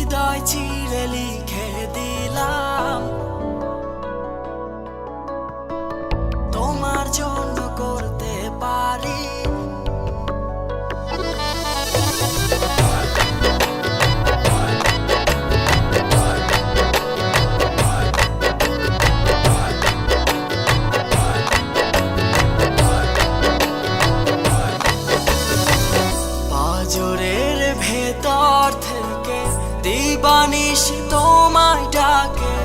হৃদয় চিরে লিখে দিলাম তোমার জন্য করতে পারি পাঁজরের ভেতর থেকে দিবানিশি তোমায় ডাকে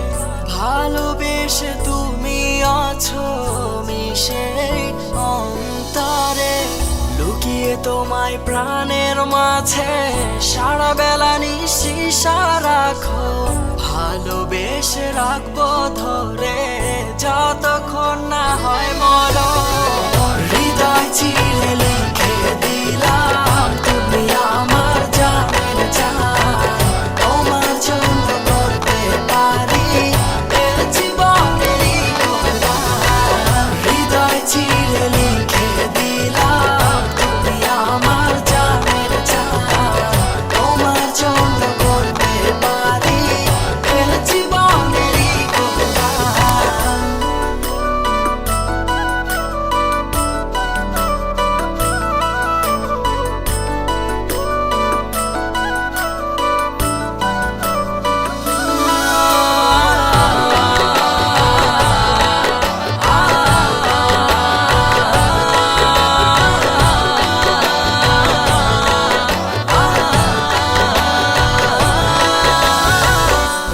ভালোবেসে তুমি আছো মিশে অন্তরে লুকিয়ে তোমায় প্রাণের মাঝে সারা বেলা নিশি রাখো ভালোবেসে রাখবো ধরে যতক্ষণ না হয় মরণ হৃদয় চিরে লিখে দিলাম তুমি আমার জানের জান তোমার জন্য করতে পারি এ জীবনেরই কোরবান হৃদয় চিরে লিখে দিলাম তুমি আমার জানের জান তোমার জন্য করতে পারি এ জীবনেরই কোরবান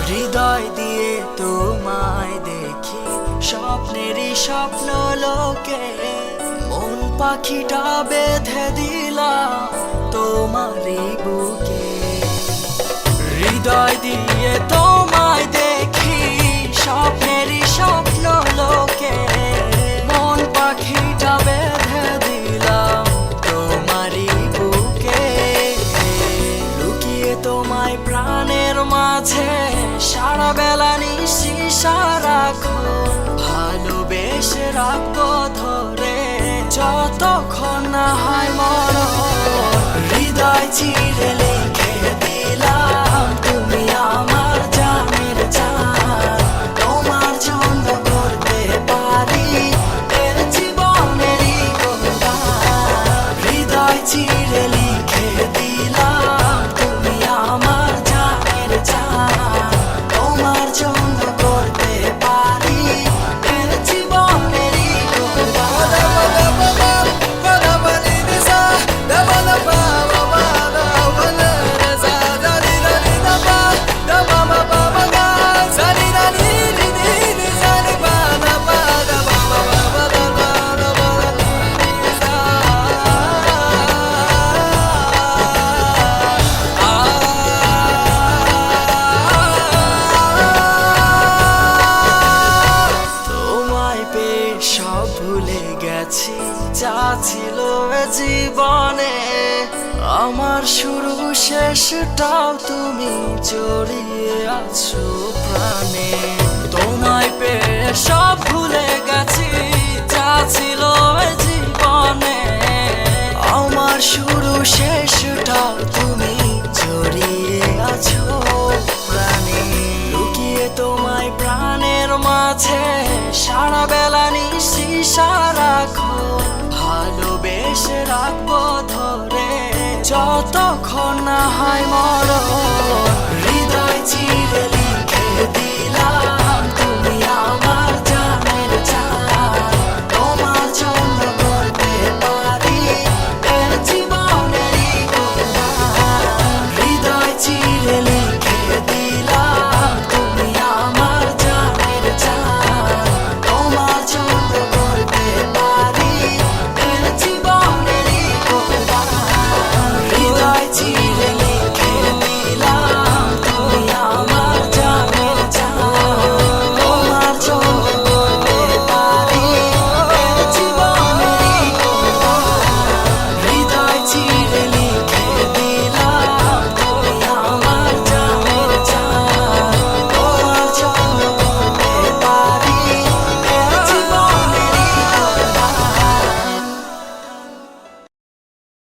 হৃদয় দিয়ে তোমায় দেখি স্বপ্নেরই স্বপ্ন লোকে মন পাখিটা বেঁধে দিলাম তোমারই বুকে হৃদয় দিয়ে তোমায় দেখি স্বপ্নেরই স্বপ্ন লোকে মন পাখিটা বেঁধে দিলাম তোমারই বুকে লুকিয়ে তোমায় প্রাণের মাঝে সারা বেলা নিশি রাখো ভালোবেসে রাখবো ধরে যতক্ষণ না হয় মরণ হৃদয় চিরে লিখে দিলাম তুমি আমার জানের জান তোমার জন্য করতে পারি এ জীবনেরই কোরবান হৃদয় চিরে লিখে দিলাম তুমি আমার জানের জান তোমার জন্য করতে পারি এ জীবনেরই তোমায় পেয়ে সব ভুলে গেছি যা ছিল এ জীবনে আমার শুরু শেষটাও তুমি জড়িয়ে আছো প্রাণে তোমায় পেয়ে সব ভুলে গেছি যা ছিল এ জীবনে আমার শুরু শেষটাও তুমি জড়িয়ে আছো প্রাণে লুকিয়ে তোমায় প্রাণের মাঝে সারা বেলা নিশি রাখো ভালোবেসে রাখবো ধরে যতক্ষণ না হয়